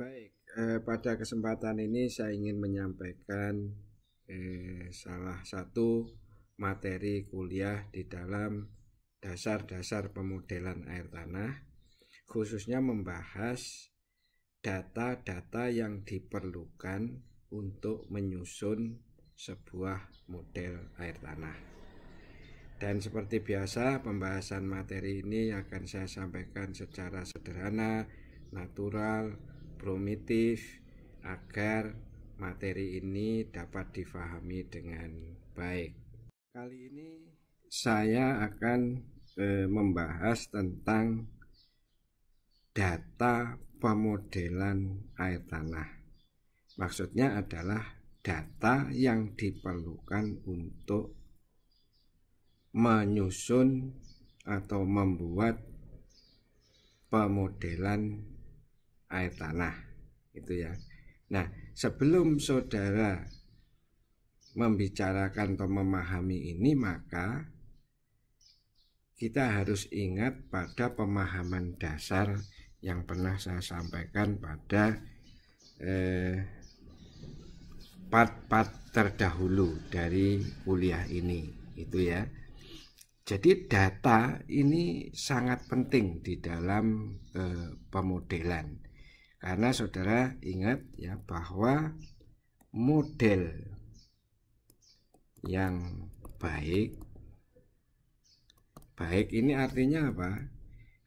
Baik, pada kesempatan ini saya ingin menyampaikan salah satu materi kuliah di dalam dasar-dasar pemodelan air tanah, khususnya membahas data-data yang diperlukan untuk menyusun sebuah model air tanah. Dan seperti biasa, pembahasan materi ini akan saya sampaikan secara sederhana, natural, primitif, agar materi ini dapat difahami dengan baik. Kali ini saya akan membahas tentang data pemodelan air tanah. Maksudnya adalah data yang diperlukan untuk menyusun atau membuat pemodelan air tanah, itu ya. Nah, sebelum saudara membicarakan atau memahami ini, maka kita harus ingat pada pemahaman dasar yang pernah saya sampaikan pada part-part terdahulu dari kuliah ini, itu ya. Jadi data ini sangat penting di dalam pemodelan, karena saudara ingat ya bahwa model yang baik ini artinya apa?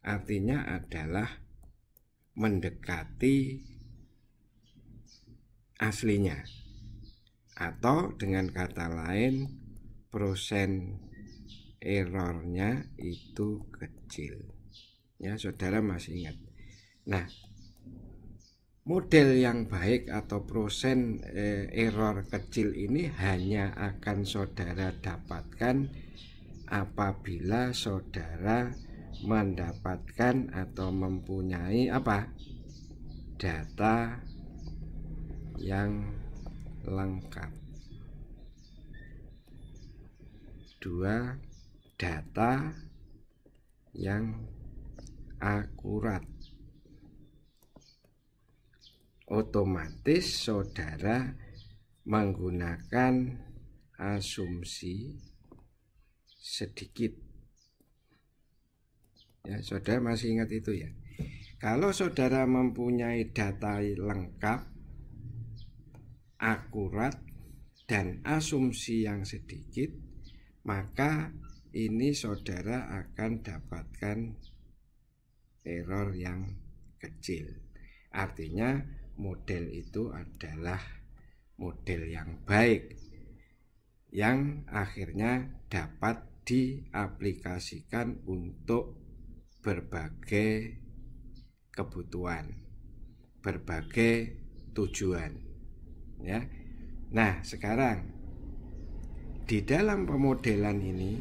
Artinya adalah mendekati aslinya, atau dengan kata lain persen errornya itu kecil. Ya, saudara masih ingat. Nah, model yang baik atau persen error kecil ini hanya akan saudara dapatkan apabila saudara mendapatkan atau mempunyai apa? Data yang lengkap. Dua, data yang akurat. Otomatis saudara menggunakan asumsi sedikit. Ya, saudara masih ingat itu ya. Kalau saudara mempunyai data lengkap, akurat, dan asumsi yang sedikit, maka ini saudara akan dapatkan error yang kecil. Artinya model itu adalah model yang baik, yang akhirnya dapat diaplikasikan untuk berbagai kebutuhan, berbagai tujuan, ya. Nah, sekarang di dalam pemodelan ini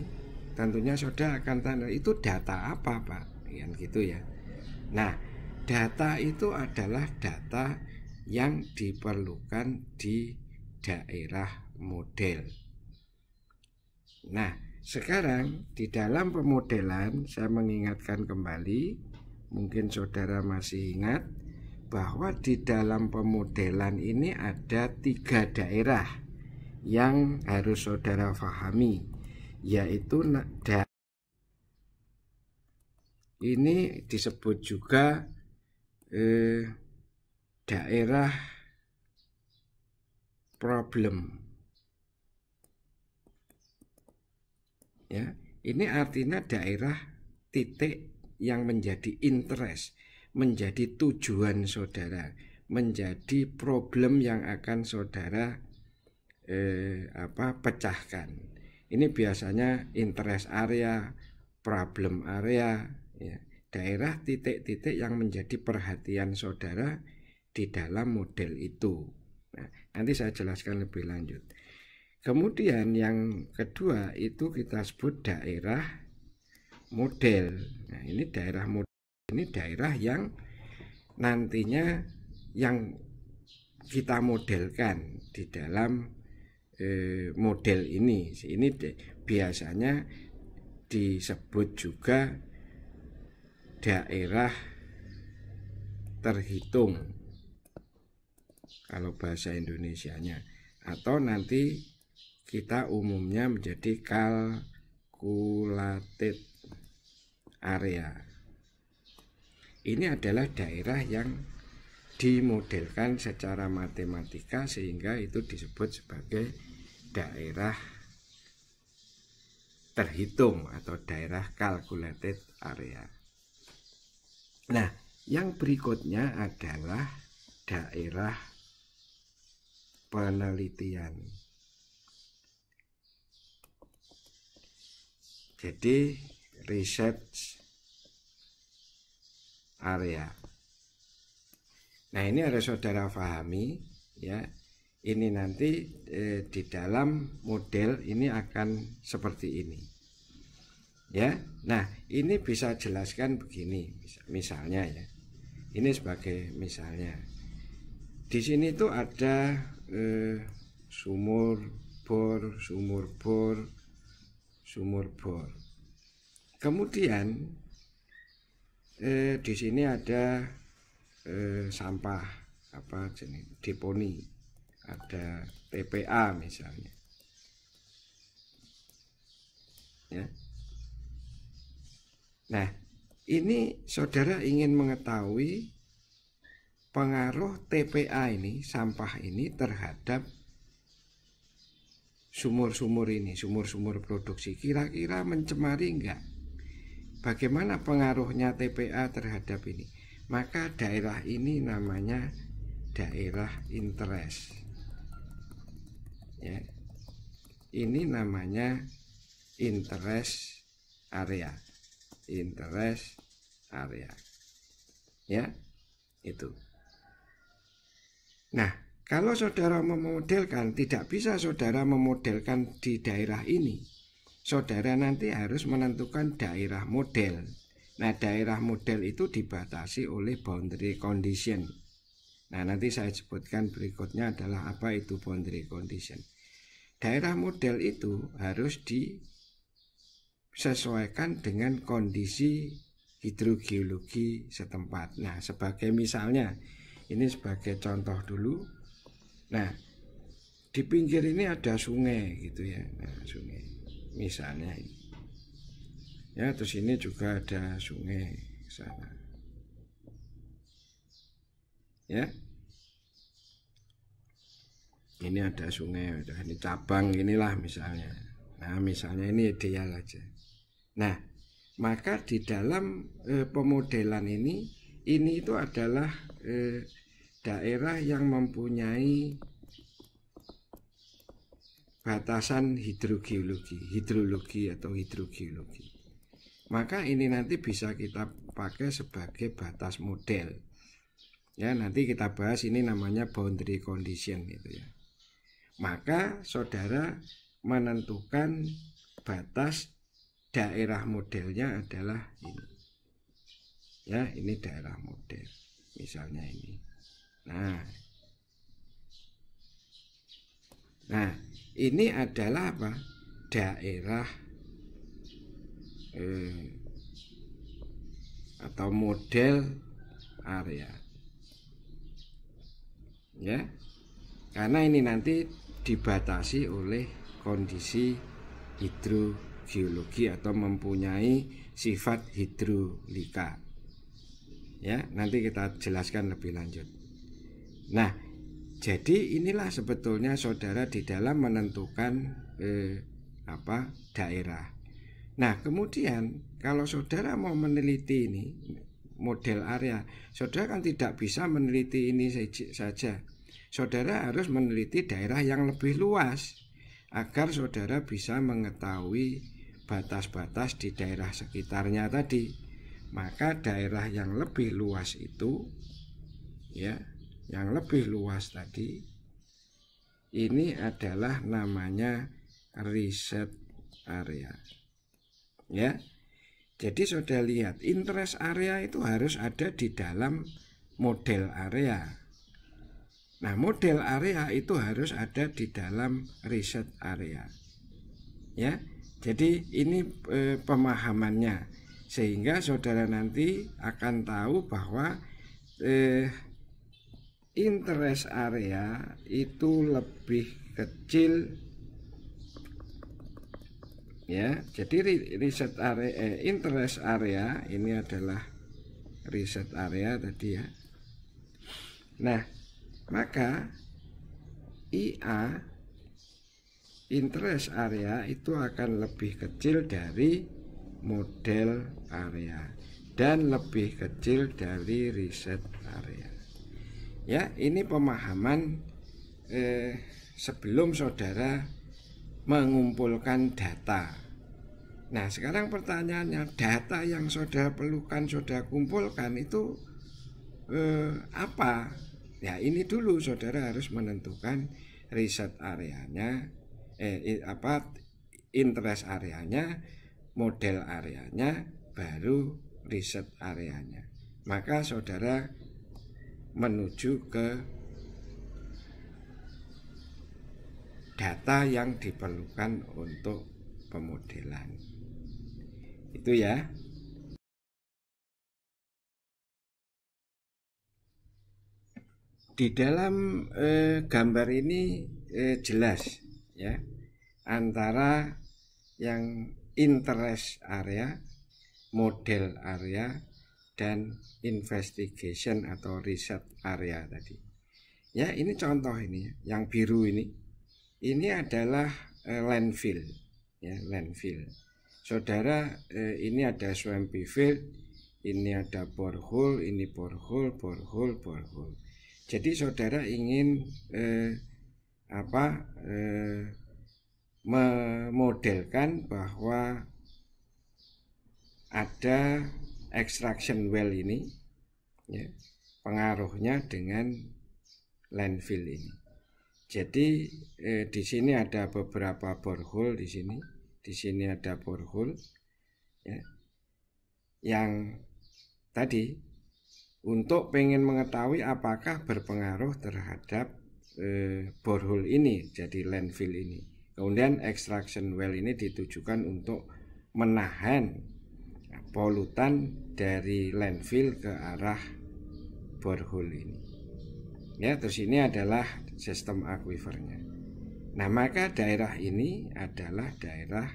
tentunya saudara akan tanya, itu data apa, Pak? Yang gitu ya. Nah, data itu adalah data yang diperlukan di daerah model. Nah, sekarang di dalam pemodelan saya mengingatkan kembali, mungkin saudara masih ingat bahwa di dalam pemodelan ini ada 3 daerah yang harus saudara pahami, yaitu ini disebut juga daerah problem. Ya, ini artinya daerah titik yang menjadi interest, menjadi tujuan saudara, menjadi problem yang akan saudara pecahkan. Ini biasanya interest area, problem area, ya, daerah titik-titik yang menjadi perhatian saudara di dalam model itu. Nah, nanti saya jelaskan lebih lanjut. Kemudian yang kedua itu kita sebut daerah model. Nah, ini daerah model, ini daerah yang nantinya yang kita modelkan di dalam model ini. Ini biasanya disebut juga daerah terhitung. kalau bahasa Indonesianya, atau nanti kita umumnya menjadi calculated area. Ini adalah daerah yang dimodelkan secara matematika sehingga itu disebut sebagai daerah terhitung atau daerah calculated area. Nah, yang berikutnya adalah daerah penelitian. Jadi research area. Nah, ini harus saudara pahami ya. Ini nanti di dalam model ini akan seperti ini. Ya. Nah, ini bisa jelaskan begini, misalnya ya. Ini sebagai misalnya. Di sini tuh ada sumur bor. Kemudian di sini ada sampah apa jenis deponi, ada TPA misalnya. Ya. Nah, ini saudara ingin mengetahui pengaruh TPA ini, sampah ini terhadap sumur-sumur ini, sumur-sumur produksi. Kira-kira mencemari enggak? Bagaimana pengaruhnya TPA terhadap ini? Maka daerah ini namanya daerah interest. Ya. Ini namanya interest area. Interest area. Ya, itu. Nah, kalau saudara memodelkan, tidak bisa saudara memodelkan di daerah ini. Saudara nanti harus menentukan daerah model. Nah, daerah model itu dibatasi oleh boundary condition. Nah, nanti saya sebutkan berikutnya adalah apa itu boundary condition. Daerah model itu harus disesuaikan dengan kondisi hidrogeologi setempat. Nah, sebagai misalnya, ini sebagai contoh dulu. Nah, di pinggir ini ada sungai gitu ya. Nah, sungai misalnya ini. Ya, terus ini juga ada sungai sana. Ya. Ini ada sungai, udah ini cabang inilah misalnya. Nah, misalnya ini ideal aja. Nah, maka di dalam pemodelan ini itu adalah daerah yang mempunyai batasan hidrologi atau hidrogeologi. Maka ini nanti bisa kita pakai sebagai batas model. Ya, nanti kita bahas ini namanya boundary condition gitu ya. Maka saudara menentukan batas daerah modelnya adalah ini. Ya, ini daerah model. Misalnya ini. Nah, ini adalah apa? Daerah atau model area. Ya. Karena ini nanti dibatasi oleh kondisi hidrogeologi atau mempunyai sifat hidrolika. Ya, nanti kita jelaskan lebih lanjut. Nah, jadi inilah sebetulnya saudara di dalam menentukan daerah. Nah, kemudian kalau saudara mau meneliti ini model area, saudara kan tidak bisa meneliti ini saja. Saudara harus meneliti daerah yang lebih luas agar saudara bisa mengetahui batas-batas di daerah sekitarnya tadi. Maka daerah yang lebih luas itu ya, yang lebih luas tadi ini adalah namanya research area. Ya. Jadi saudara lihat, interest area itu harus ada di dalam model area. Nah, model area itu harus ada di dalam research area. Ya. Jadi ini pemahamannya, sehingga saudara nanti akan tahu bahwa interest area itu lebih kecil ya. Jadi riset area interest area ini adalah riset area tadi ya. Nah, maka IA interest area itu akan lebih kecil dari model area dan lebih kecil dari riset area. Ya, ini pemahaman sebelum saudara mengumpulkan data. Nah, sekarang pertanyaannya, data yang saudara perlukan, saudara kumpulkan itu apa? Ya, ini dulu saudara harus menentukan riset areanya, interest areanya, model areanya, baru riset areanya. Maka saudara menuju ke data yang diperlukan untuk pemodelan. Itu ya. Di dalam gambar ini jelas ya antara yang interest area, model area, dan investigation atau riset area tadi. Ya, ini contoh ini yang biru ini adalah landfill ya, landfill. Saudara, ini ada swampy field, ini ada borehole, ini borehole, borehole, borehole. Jadi saudara ingin memodelkan bahwa ada extraction well ini ya, pengaruhnya dengan landfill ini. Jadi di sini ada beberapa borehole di sini ada borehole ya, yang tadi untuk pengen mengetahui apakah berpengaruh terhadap borehole ini jadi landfill ini. Kemudian extraction well ini ditujukan untuk menahan polutan dari landfill ke arah borehole ini. Ya, terus ini adalah sistem akuifernya. Nah, maka daerah ini adalah daerah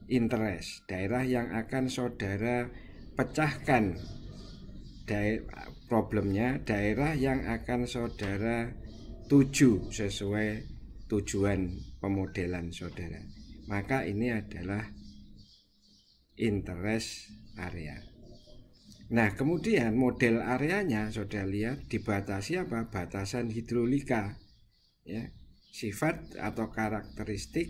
interest, daerah yang akan saudara pecahkan problemnya, daerah yang akan saudara tuju sesuai tujuan pemodelan saudara. Maka ini adalah interest area. Nah, kemudian model areanya saudara lihat dibatasi apa? Batasan hidrolika ya, sifat atau karakteristik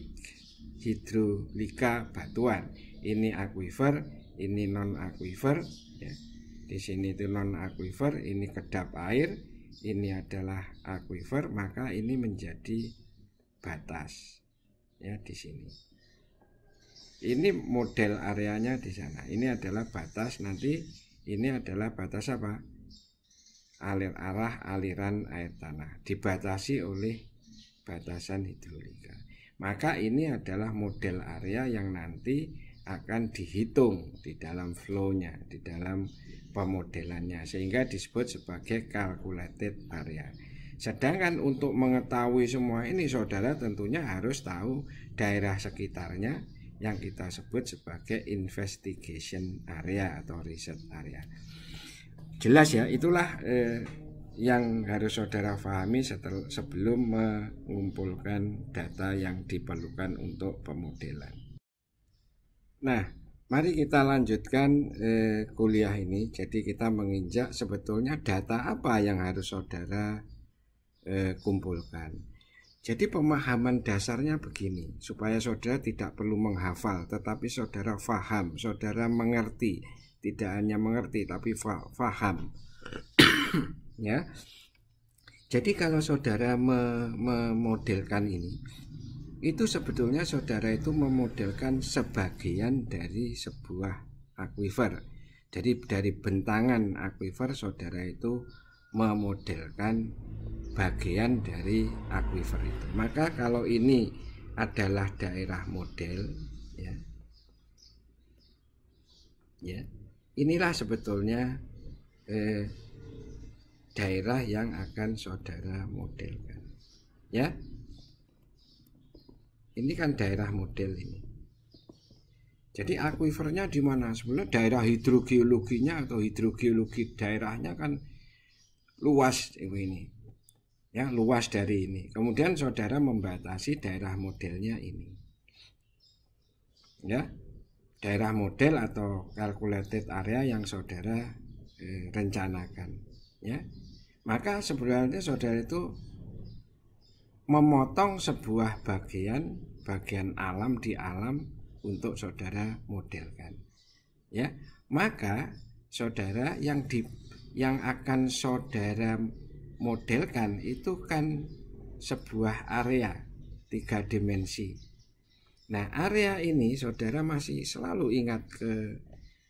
hidrolika batuan. Ini aquifer, ini non aquifer ya. Di sini itu non aquifer, ini kedap air, ini adalah aquifer, maka ini menjadi batas ya di sini. Ini model areanya di sana. Ini adalah batas, nanti ini adalah batas apa? Arah aliran air tanah, dibatasi oleh batasan hidrolika. Maka ini adalah model area yang nanti akan dihitung di dalam flow-nya, di dalam pemodelannya, sehingga disebut sebagai calculated area. Sedangkan untuk mengetahui semua ini saudara tentunya harus tahu daerah sekitarnya yang kita sebut sebagai investigation area atau riset area. Jelas ya, itulah yang harus saudara pahami sebelum mengumpulkan data yang diperlukan untuk pemodelan. Nah, mari kita lanjutkan kuliah ini. Jadi kita menginjak sebetulnya data apa yang harus saudara kumpulkan. Jadi pemahaman dasarnya begini, supaya saudara tidak perlu menghafal, tetapi saudara faham, saudara mengerti, tidak hanya mengerti tapi faham. Ya. Jadi kalau saudara memodelkan ini, itu sebetulnya saudara itu memodelkan sebagian dari sebuah aquifer. Jadi dari bentangan aquifer saudara itu memodelkan bagian dari aquifer itu. Maka kalau ini adalah daerah model ya, inilah sebetulnya daerah yang akan saudara modelkan. Ya, ini kan daerah model ini. Jadi akuifernya di mana? Sebenarnya daerah hidrogeologinya atau hidrogeologi daerahnya kan luas ini. Ya, luas dari ini. Kemudian saudara membatasi daerah modelnya ini. Ya, daerah model atau calculated area yang saudara rencanakan. Ya, maka sebenarnya saudara itu memotong sebuah bagian alam di alam untuk saudara modelkan. Ya, maka saudara yang akan saudara modelkan itu kan sebuah area 3 dimensi. Nah, area ini saudara masih selalu ingat ke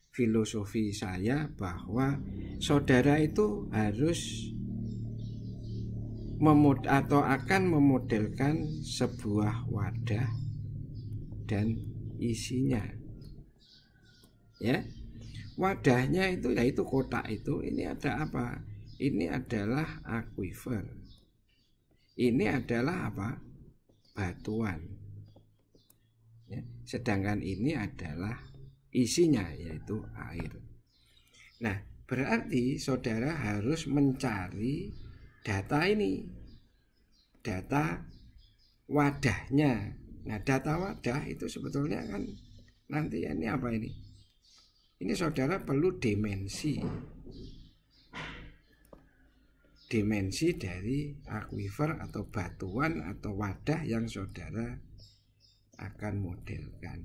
filosofi saya bahwa saudara itu harus akan memodelkan sebuah wadah dan isinya. Ya, wadahnya itu yaitu kotak itu. Ini ada apa? Ini adalah akuifer. Ini adalah apa? Batuan. Ya, sedangkan ini adalah isinya yaitu air. Nah, berarti saudara harus mencari data ini, data wadahnya. Nah, data wadah itu sebetulnya kan nanti ini apa ini? Ini saudara perlu dimensi dari akuifer atau batuan atau wadah yang saudara akan modelkan.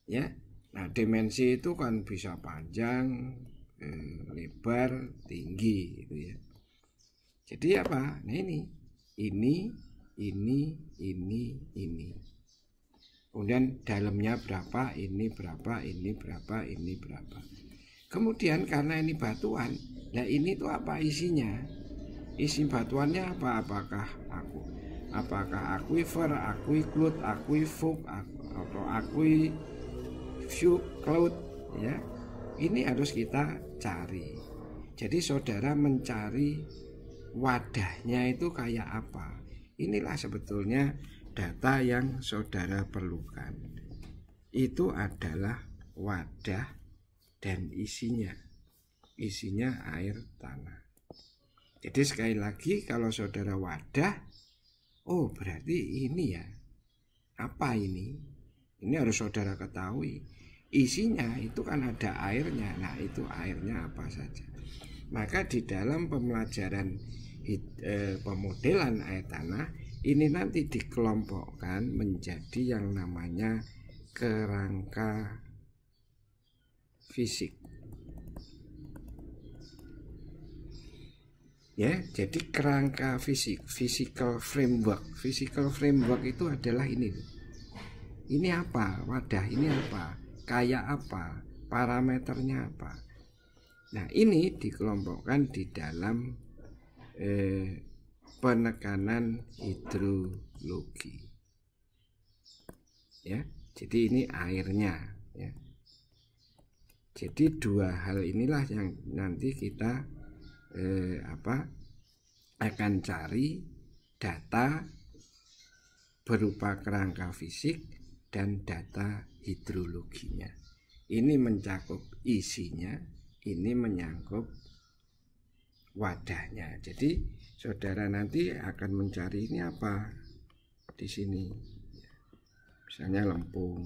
Ya, nah dimensi itu kan bisa panjang, lebar, tinggi, gitu ya. Jadi apa? Nah ini. Kemudian dalamnya berapa, ini berapa, ini berapa, ini berapa. Kemudian karena ini batuan, nah ini tuh apa isinya? Isi batuannya apa? Apakah akuifer, akuiklut, akuifuk, atau akuifuk, ya? Ini harus kita cari. Jadi saudara mencari wadahnya itu kayak apa? Inilah sebetulnya data yang saudara perlukan. Itu adalah wadah dan isinya. Isinya air tanah. Jadi sekali lagi kalau saudara wadah, oh berarti ini ya. Apa ini? Ini harus saudara ketahui. Isinya itu kan ada airnya. Nah itu airnya apa saja. Maka di dalam pembelajaran pemodelan air tanah ini nanti dikelompokkan menjadi yang namanya kerangka fisik. Ya, jadi kerangka fisik, physical framework. Physical framework itu adalah ini. Ini apa? Wadah ini apa? Kayak apa? Parameternya apa? Nah, ini dikelompokkan di dalam penekanan hidrologi. Ya, jadi ini airnya ya. Jadi dua hal inilah yang nanti kita akan cari data berupa kerangka fisik dan data hidrologinya. Ini mencakup isinya, ini menyangkut wadahnya. Jadi saudara nanti akan mencari ini apa di sini. Misalnya lempung.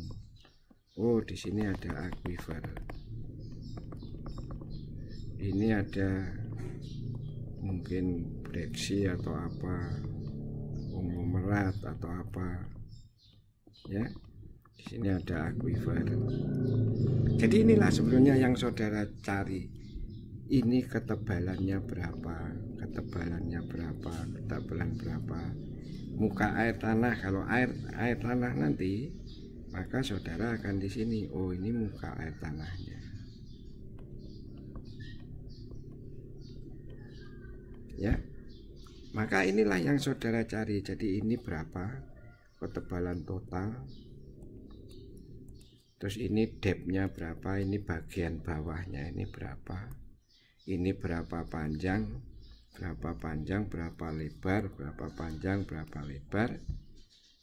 Oh, di sini ada akuifer. Ini ada mungkin breksi atau apa, konglomerat atau apa. Ya. Di sini ada akuifer. Jadi inilah sebenarnya yang saudara cari. Ini ketebalannya berapa, ketebalan berapa, muka air tanah. Kalau air tanah nanti, maka saudara akan di sini. Oh, ini muka air tanahnya. Ya, maka inilah yang saudara cari. Jadi ini berapa ketebalan total. Terus ini depthnya berapa, ini bagian bawahnya ini berapa. Ini berapa panjang, berapa panjang, berapa lebar, berapa panjang, berapa lebar,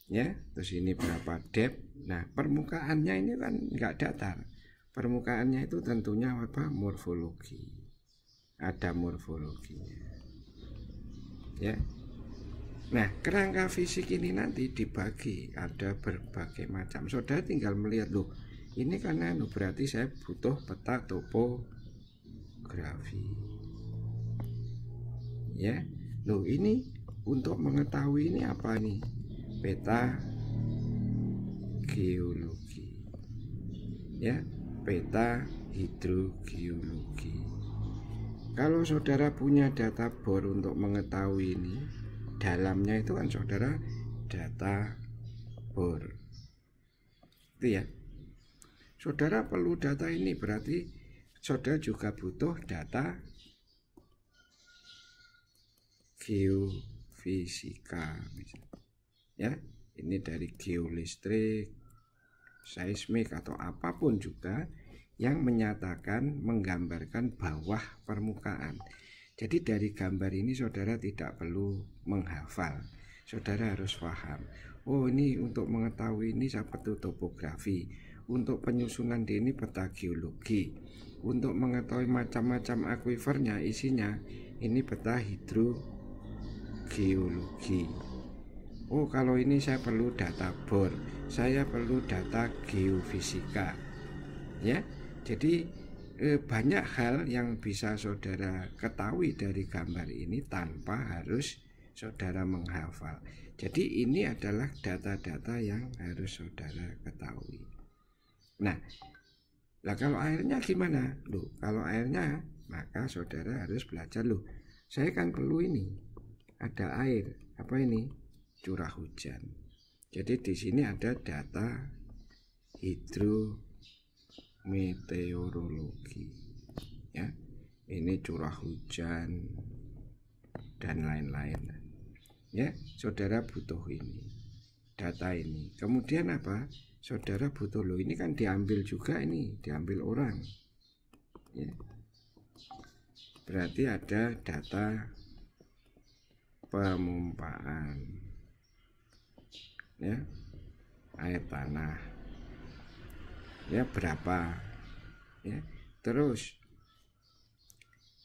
ya. Terus ini berapa depth. Nah, permukaannya ini kan nggak datar. Permukaannya itu tentunya apa? Morfologi. Ada morfologinya, ya. Nah, kerangka fisik ini nanti dibagi, ada berbagai macam. Saudara tinggal melihat, loh, ini karena berarti saya butuh peta topografi. Ya, loh, ini untuk mengetahui ini apa nih? Peta geologi, ya, peta hidrogeologi. Kalau saudara punya data bor untuk mengetahui ini, dalamnya itu kan saudara data bor, itu ya. Saudara perlu data ini, berarti saudara juga butuh data geofisika, ya. Ini dari geolistrik, seismik atau apapun juga yang menyatakan, menggambarkan bawah permukaan. Jadi dari gambar ini saudara tidak perlu menghafal, saudara harus paham. Oh, ini untuk mengetahui ini seperti topografi, untuk penyusunan di ini peta geologi, untuk mengetahui macam-macam akuifernya, isinya ini peta hidrogeologi. Oh, kalau ini saya perlu data bor, saya perlu data geofisika, ya. Jadi banyak hal yang bisa saudara ketahui dari gambar ini tanpa harus saudara menghafal. Jadi ini adalah data-data yang harus saudara ketahui. Nah, kalau airnya gimana? Loh, kalau airnya maka saudara harus belajar, loh, saya kan perlu ini, ada air, apa ini? Curah hujan. Jadi di sini ada data hidrometeorologi, ya. Ini curah hujan dan lain-lain, ya. Saudara butuh ini, data ini. Kemudian apa? Saudara butuh, loh, ini kan diambil juga, ini diambil orang, ya. Berarti ada data pemumpaan, ya, air tanah, ya, berapa, ya. Terus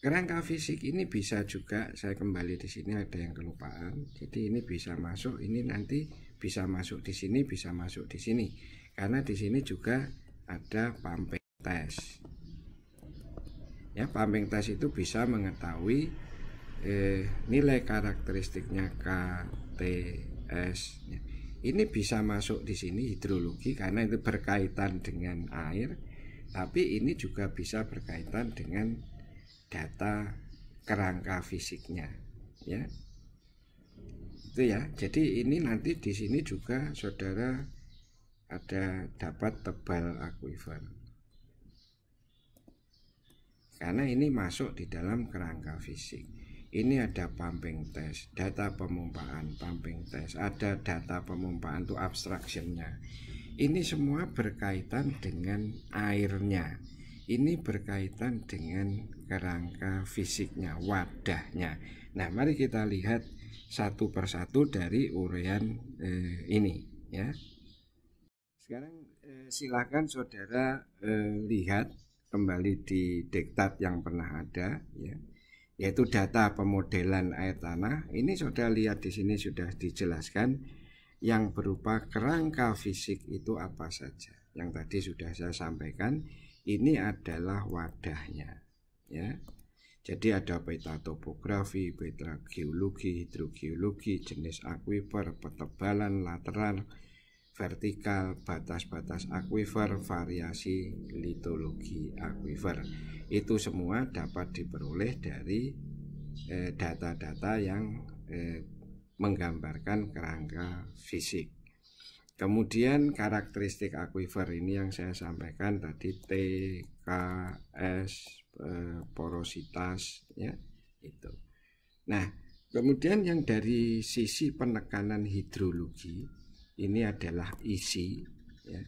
kerangka fisik ini bisa juga, saya kembali di sini ada yang kelupaan. Jadi ini bisa masuk, ini nanti bisa masuk di sini, bisa masuk di sini, karena di sini juga ada pumping test, ya. Pumping test itu bisa mengetahui nilai karakteristiknya KTS, ya. Ini bisa masuk di sini hidrologi karena itu berkaitan dengan air, tapi ini juga bisa berkaitan dengan data kerangka fisiknya, ya. Itu ya. Jadi ini nanti di sini juga saudara ada dapat tebal akuifer. Karena ini masuk di dalam kerangka fisik. Ini ada pumping test, data pemumpaan, pumping test, ada data pemumpaan itu abstractionnya. Ini semua berkaitan dengan airnya. Ini berkaitan dengan kerangka fisiknya, wadahnya. Nah, mari kita lihat satu persatu dari uraian ini, ya. Sekarang silakan saudara lihat kembali di diktat yang pernah ada, ya, yaitu data pemodelan air tanah. Ini saudara lihat di sini sudah dijelaskan yang berupa kerangka fisik itu apa saja. Yang tadi sudah saya sampaikan, ini adalah wadahnya, ya. Jadi ada peta topografi, peta geologi, hidrogeologi, jenis akuifer, petebalan lateral, vertikal, batas-batas akuifer, variasi litologi akuifer. Itu semua dapat diperoleh dari data-data yang menggambarkan kerangka fisik. Kemudian karakteristik akuifer ini yang saya sampaikan tadi, TKS, porositas, ya, itu. Nah, kemudian yang dari sisi penekanan hidrologi ini adalah isi, ya.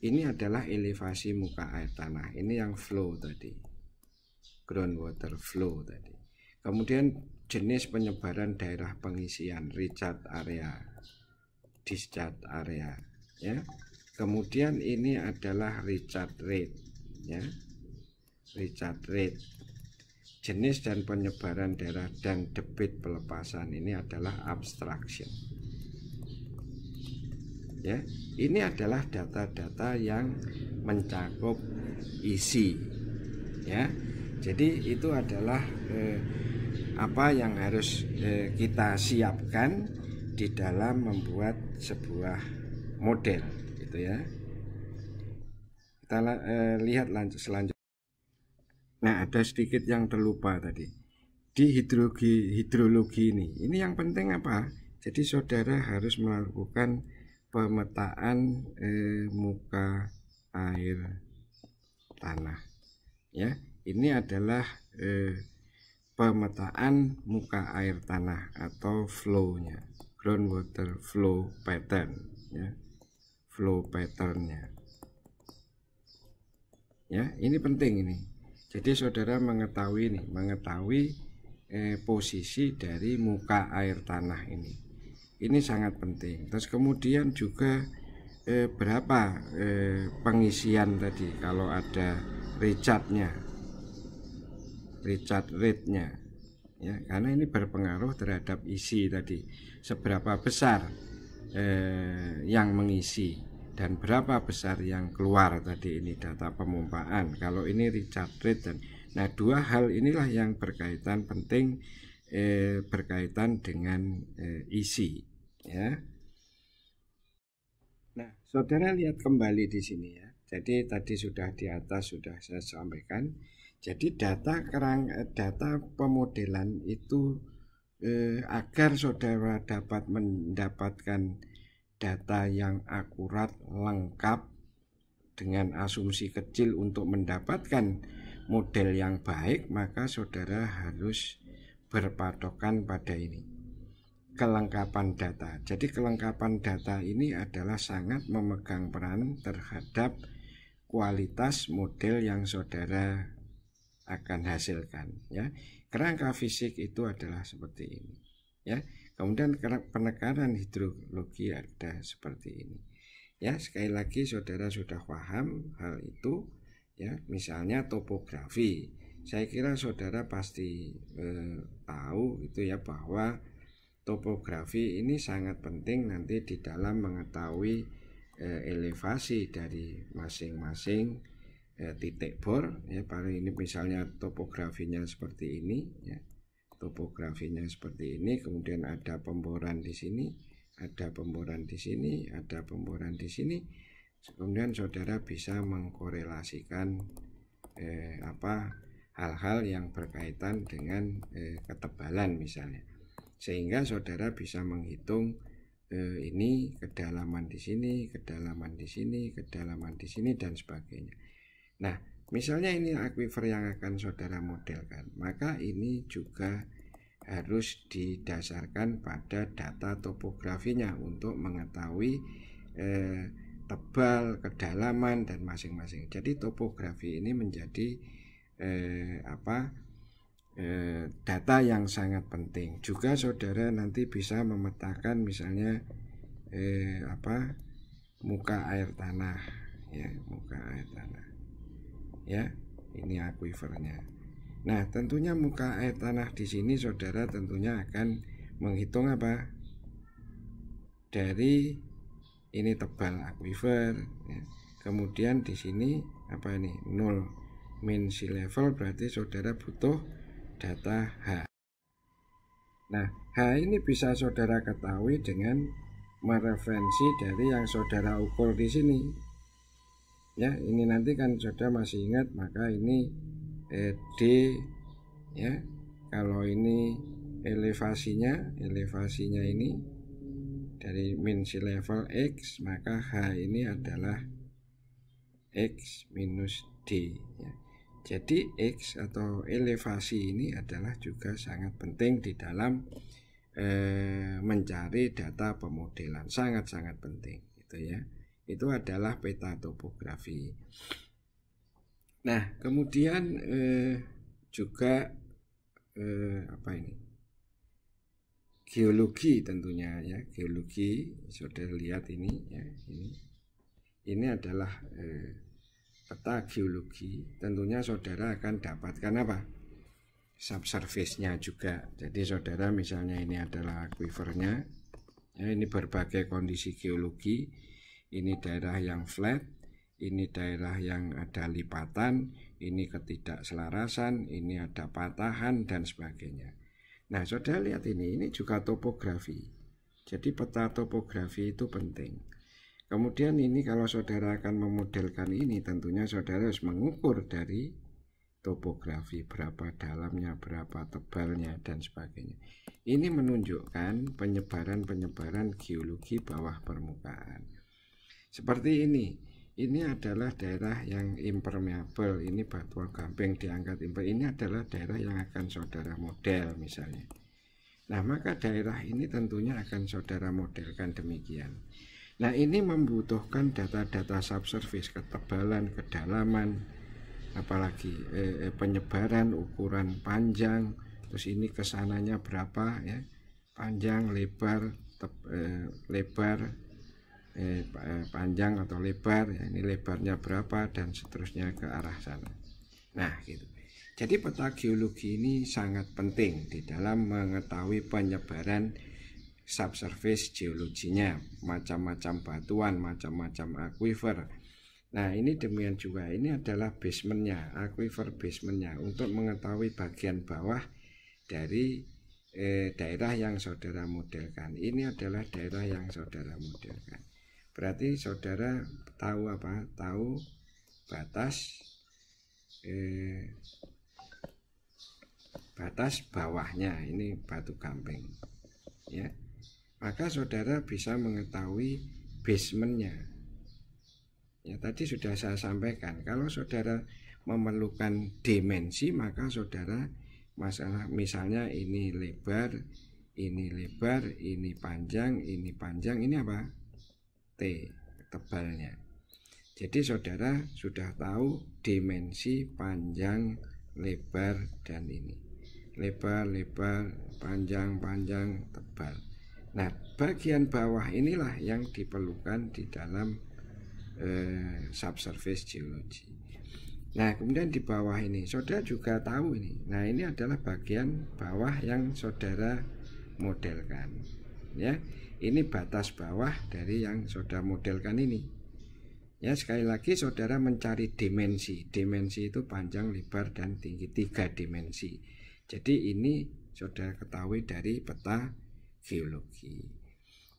Ini adalah elevasi muka air tanah. Ini yang flow tadi, groundwater flow tadi. Kemudian jenis penyebaran daerah pengisian, recharge area, discharge area, ya. Kemudian ini adalah recharge rate, ya. Recharge rate, jenis dan penyebaran daerah, dan debit pelepasan ini adalah abstraction. Ya, ini adalah data-data yang mencakup isi, ya. Jadi itu adalah apa yang harus kita siapkan di dalam membuat sebuah model, gitu ya. Kita lihat selanjutnya. Nah, ada sedikit yang terlupa tadi di hidrologi ini yang penting apa? Jadi saudara harus melakukan pemetaan muka air tanah, ya. Ini adalah pemetaan muka air tanah atau flow-nya, groundwater flow pattern, ya, flow patternnya, ya. Ini penting ini. Jadi saudara mengetahui posisi dari muka air tanah ini. Ini sangat penting. Terus kemudian juga berapa pengisian tadi kalau ada recharge rate-nya, ya, karena ini berpengaruh terhadap isi tadi. Seberapa besar yang mengisi dan berapa besar yang keluar tadi, ini data pemumpaan. Kalau ini recharge rate nah, dua hal inilah yang berkaitan penting, berkaitan dengan isi, ya. Nah, saudara lihat kembali di sini, ya. Jadi tadi sudah di atas sudah saya sampaikan. Jadi data pemodelan itu agar saudara dapat mendapatkan data yang akurat, lengkap, dengan asumsi kecil untuk mendapatkan model yang baik, maka saudara harus berpatokan pada ini, kelengkapan data. Jadi kelengkapan data ini adalah sangat memegang peran terhadap kualitas model yang saudara akan hasilkan, ya. Kerangka fisik itu adalah seperti ini, ya. Kemudian penekanan hidrologi ada seperti ini, ya. Sekali lagi saudara sudah paham hal itu, ya. Misalnya topografi, saya kira saudara pasti tahu itu, ya, bahwa topografi ini sangat penting nanti di dalam mengetahui elevasi dari masing-masing titik bor, ya. Paling ini misalnya topografinya seperti ini, ya. Topografinya seperti ini, kemudian ada pemboran di sini, ada pemboran di sini, ada pemboran di sini. Kemudian saudara bisa mengkorelasikan hal-hal yang berkaitan dengan ketebalan misalnya, sehingga saudara bisa menghitung ini kedalaman di sini, kedalaman di sini, kedalaman di sini, dan sebagainya. Nah, misalnya ini aquifer yang akan saudara modelkan, maka ini juga harus didasarkan pada data topografinya untuk mengetahui tebal, kedalaman, dan masing-masing. Jadi topografi ini menjadi data yang sangat penting. Juga saudara nanti bisa memetakan misalnya muka air tanah, ya, muka air tanah, ya. Ini akuifernya. Nah, tentunya muka air tanah di sini saudara tentunya akan menghitung apa? Dari ini tebal akuifer, ya. Kemudian di sini apa ini? 0 mean sea level, berarti saudara butuh data H. Nah, H ini bisa saudara ketahui dengan mereferensi dari yang saudara ukur di sini. Ya, ini nanti kan saudara masih ingat, maka ini D, ya. Kalau ini elevasinya ini dari mean sea level X, maka H ini adalah X minus D, ya. Jadi X atau elevasi ini adalah juga sangat penting di dalam mencari data pemodelan, sangat-sangat penting, gitu ya. Itu adalah peta topografi. Nah, kemudian juga apa ini? geologi tentunya ya, geologi. Saudara lihat ini ya, ini adalah peta geologi. Tentunya saudara akan dapatkan apa? Subsurface-nya juga. Jadi saudara misalnya ini adalah aquifernya ya, ini berbagai kondisi geologi. Ini daerah yang flat, ini daerah yang ada lipatan, ini ketidakselarasan, ini ada patahan dan sebagainya. Nah, saudara lihat ini juga topografi. Jadi peta topografi itu penting. Kemudian ini kalau saudara akan memodelkan ini, tentunya saudara harus mengukur dari topografi, berapa dalamnya, berapa tebalnya dan sebagainya. Ini menunjukkan penyebaran geologi bawah permukaan. Seperti ini adalah daerah yang impermeable, ini batu gamping diangkat ini adalah daerah yang akan saudara model misalnya. Nah, maka daerah ini tentunya akan saudara modelkan demikian. Nah, ini membutuhkan data-data subsurface, ketebalan, kedalaman, apalagi penyebaran, ukuran panjang, terus ini kesananya berapa ya, panjang, lebar, panjang atau lebar ya, ini lebarnya berapa dan seterusnya ke arah sana. Nah, gitu. Jadi peta geologi ini sangat penting di dalam mengetahui penyebaran subsurface geologinya, macam-macam batuan, macam-macam aquifer. Nah, ini demikian juga, ini adalah basementnya, aquifer basementnya, untuk mengetahui bagian bawah dari daerah yang saudara modelkan. Ini adalah daerah yang saudara modelkan. Berarti saudara tahu apa? Tahu batas bawahnya, ini batu gamping ya. Maka saudara bisa mengetahui basementnya ya. Tadi sudah saya sampaikan, kalau saudara memerlukan dimensi, maka saudara misalnya ini lebar, ini panjang, ini apa? T tebalnya. Jadi saudara sudah tahu dimensi panjang, lebar, dan ini lebar, panjang, tebal. Nah, bagian bawah inilah yang diperlukan di dalam subsurface geology. Nah, kemudian di bawah ini saudara juga tahu ini. Nah, ini adalah bagian bawah yang saudara modelkan ya. Ini batas bawah dari yang saudara modelkan ini ya. Sekali lagi saudara mencari dimensi. Dimensi itu panjang, lebar, dan tinggi, 3 dimensi. Jadi ini saudara ketahui dari peta geologi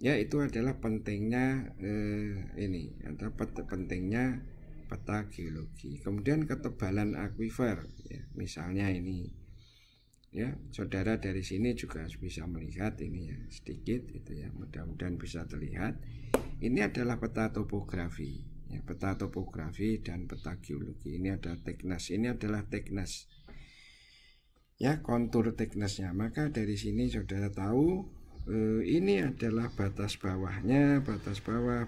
ya. Itu adalah pentingnya pentingnya peta geologi. Kemudian ketebalan aquifer ya, misalnya ini ya, saudara dari sini juga bisa melihat ini ya, sedikit itu ya, mudah-mudahan bisa terlihat. Ini adalah peta topografi ya, peta topografi dan peta geologi. Ini ada thickness, ini adalah thickness ya, kontur thicknessnya. Maka dari sini saudara tahu ini adalah batas bawahnya, batas bawah.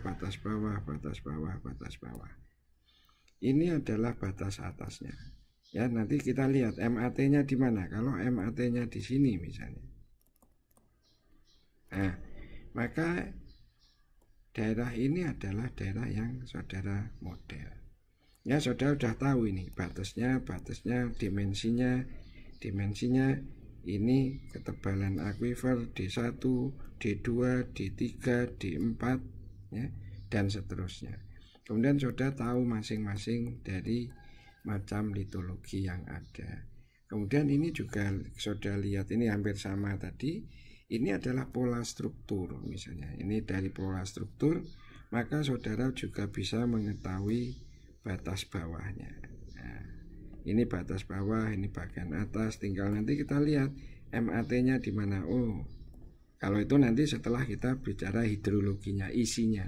Ini adalah batas atasnya ya. Nanti kita lihat MAT-nya di mana. Kalau MAT-nya di sini misalnya, nah, maka daerah ini adalah daerah yang saudara model ya. Saudara sudah tahu ini batasnya, dimensinya. Ini ketebalan aquifer D1, D2, D3, D4 ya, dan seterusnya. Kemudian saudara tahu masing-masing dari macam litologi yang ada. Kemudian ini juga saudara lihat, ini hampir sama tadi. Ini adalah pola struktur misalnya. Ini dari pola struktur, maka saudara juga bisa mengetahui batas bawahnya. Nah, ini batas bawah, ini bagian atas. Tinggal nanti kita lihat MAT-nya di mana. Oh, kalau itu nanti setelah kita bicara hidrologinya, isinya.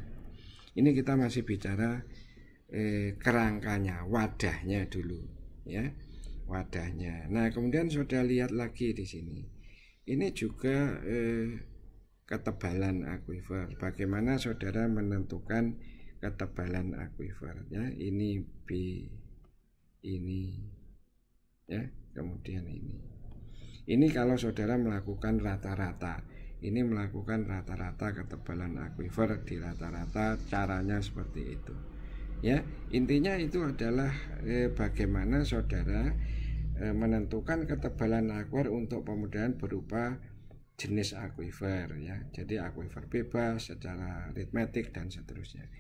Ini kita masih bicara kerangkanya, wadahnya dulu ya, wadahnya. Nah, kemudian saudara lihat lagi di sini. Ini juga ketebalan aquifer. Bagaimana saudara menentukan ketebalan aquifer ya? Ini B, ini ya, kemudian ini kalau saudara melakukan rata-rata. ini melakukan rata-rata ketebalan akuifer di rata-rata, caranya seperti itu. Ya, intinya itu adalah bagaimana saudara menentukan ketebalan akuifer untuk pemodelan berupa jenis akuifer ya. Jadi akuifer bebas secara aritmetik dan seterusnya.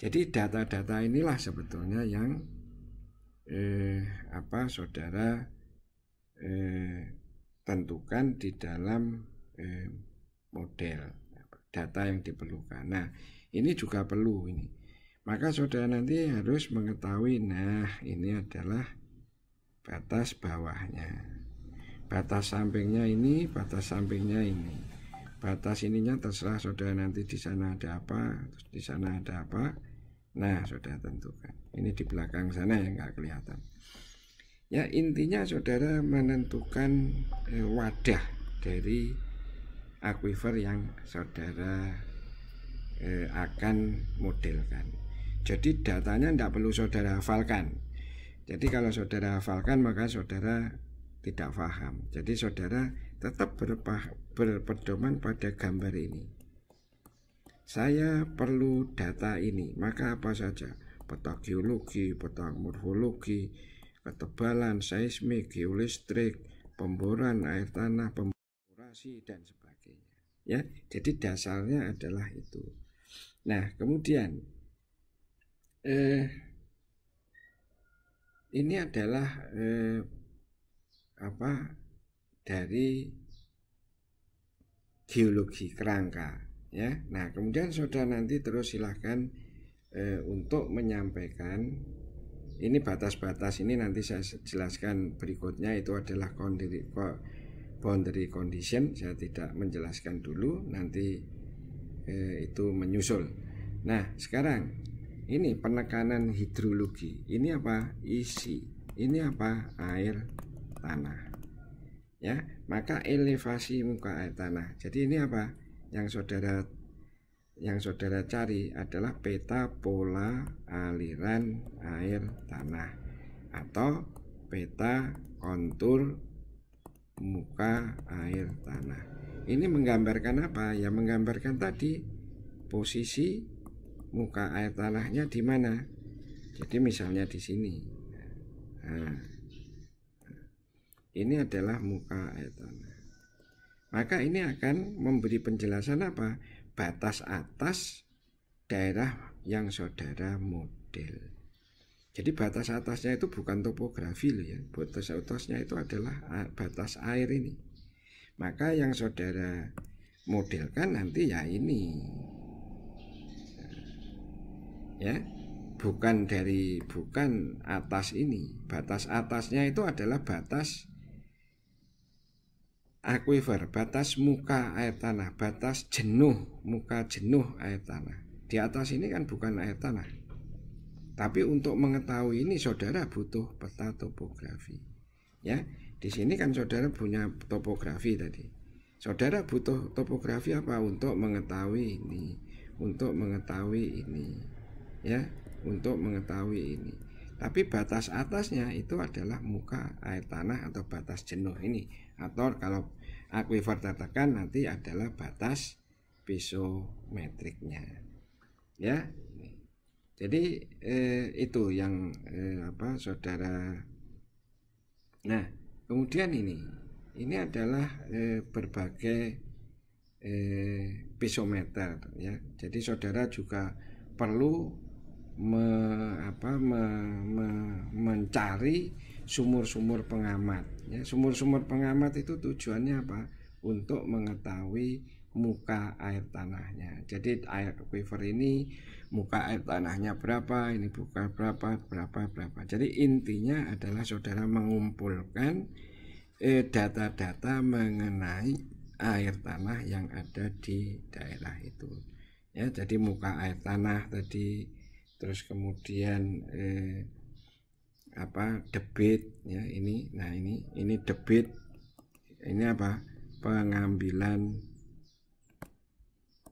Jadi data-data inilah sebetulnya yang saudara tentukan di dalam model data yang diperlukan. Nah, ini juga perlu ini. Maka saudara nanti harus mengetahui, nah ini adalah batas bawahnya, batas sampingnya ini, batas sampingnya ini, batas ininya terserah saudara nanti di sana ada apa, terus di sana ada apa. Nah, saudara tentukan. Ini di belakang sana yang nggak kelihatan. Ya, intinya saudara menentukan wadah dari akuifer yang saudara akan modelkan. Jadi datanya tidak perlu saudara hafalkan. Jadi kalau saudara hafalkan maka saudara tidak paham. Jadi saudara tetap berpedoman pada gambar ini. Saya perlu data ini, maka apa saja? Peta geologi, peta morfologi, ketebalan, seismik, geolistrik, pemboran air tanah, pemborasi dan sebagainya. Ya, jadi dasarnya adalah itu. Nah, kemudian ini adalah dari geologi kerangka ya. Nah, kemudian saudara nanti terus silahkan untuk menyampaikan ini batas-batas ini nanti saya jelaskan berikutnya, itu adalah boundary condition. Saya tidak menjelaskan dulu, nanti itu menyusul. Nah, sekarang ini penekanan hidrologi. Ini apa? Isi. Ini apa? Air tanah. Ya, maka elevasi muka air tanah. Jadi ini apa? Yang saudara cari adalah peta pola aliran air tanah atau peta kontur muka air tanah. Ini menggambarkan apa? Ya, menggambarkan tadi posisi muka air tanahnya di mana. Jadi misalnya di sini. Nah, ini adalah muka air tanah. Maka ini akan memberi penjelasan apa? Batas atas daerah yang saudara model. Jadi batas atasnya itu bukan topografi loh ya. Batas atasnya itu adalah batas air ini. Maka yang saudara modelkan nanti ya ini. Ya, bukan atas ini. Batas atasnya itu adalah batas akuifer, batas muka air tanah, batas muka jenuh air tanah. Di atas ini kan bukan air tanah. Tapi untuk mengetahui ini saudara butuh peta topografi. Ya, di sini kan saudara punya topografi tadi. Saudara butuh topografi apa? Untuk mengetahui ini, untuk mengetahui ini. Ya, untuk mengetahui ini. Tapi batas atasnya itu adalah muka air tanah atau batas jenuh ini, atau kalau akuifer tertekan nanti adalah batas pisometriknya. Ya, jadi itu yang saudara. Nah, kemudian ini adalah berbagai pisometer ya. Jadi saudara juga perlu mencari sumur-sumur pengamat ya. Sumur-sumur pengamat itu tujuannya apa? Untuk mengetahui muka air tanahnya. Jadi air aquifer ini muka air tanahnya berapa, ini buka berapa. Jadi intinya adalah saudara mengumpulkan data-data mengenai air tanah yang ada di daerah itu ya. Jadi muka air tanah tadi, terus kemudian debit ya, ini. Nah, ini debit. Ini apa? Pengambilan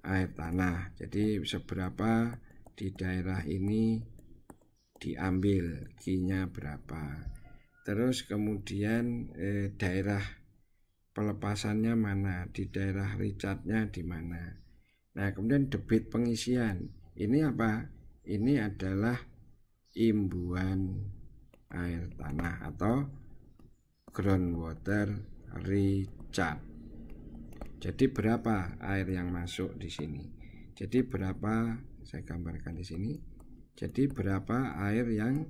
air tanah. Jadi seberapa di daerah ini diambil, Q-nya berapa. Terus kemudian daerah pelepasannya mana, di daerah recharge-nya di mana. Nah, kemudian debit pengisian. Ini apa? Ini adalah imbuhan air tanah atau groundwater recharge. Jadi berapa air yang masuk di sini? Jadi berapa, saya gambarkan di sini. Jadi berapa air yang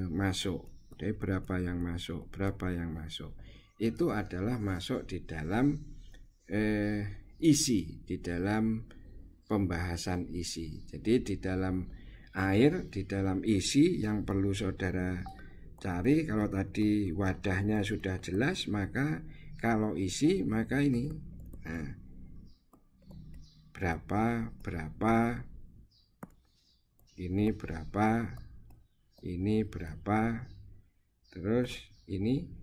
masuk? Jadi berapa yang masuk? Berapa yang masuk? Itu adalah masuk di dalam isi, di dalam pembahasan isi. Jadi di dalam air, di dalam isi yang perlu saudara cari. Kalau tadi wadahnya sudah jelas, maka kalau isi maka ini. Nah, berapa, ini berapa, ini berapa, terus ini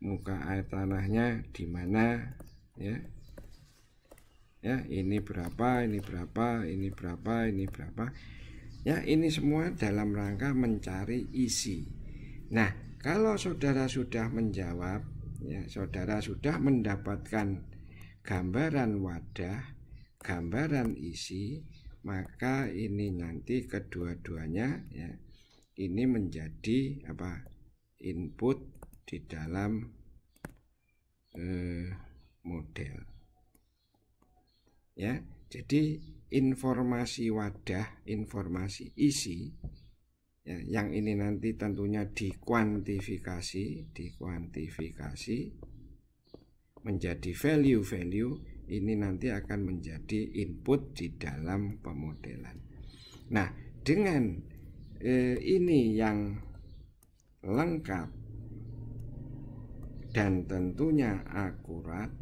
muka air tanahnya di mana, ya. Ya, ini berapa, ini berapa, ini berapa, ini berapa. Ya, ini semua dalam rangka mencari isi. Nah, kalau saudara sudah menjawab, ya, saudara sudah mendapatkan gambaran wadah, gambaran isi, maka ini nanti kedua-duanya, ya, ini menjadi apa? Input di dalam model. Ya, jadi informasi wadah, informasi isi, ya, yang ini nanti tentunya dikuantifikasi menjadi value, ini nanti akan menjadi input di dalam pemodelan. Nah, dengan ini yang lengkap dan tentunya akurat,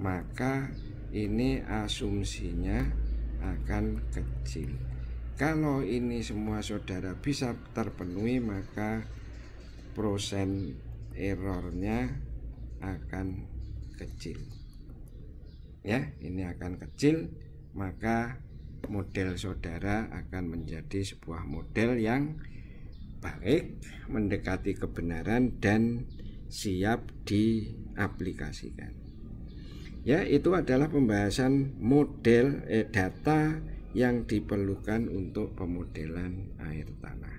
maka ini asumsinya akan kecil. Kalau ini semua saudara bisa terpenuhi, maka persen errornya akan kecil. Ya, ini akan kecil, maka model saudara akan menjadi sebuah model yang baik, mendekati kebenaran dan siap diaplikasikan. Ya, itu adalah pembahasan model data yang diperlukan untuk pemodelan air tanah.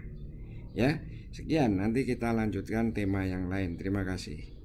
Ya, sekian, nanti kita lanjutkan tema yang lain. Terima kasih.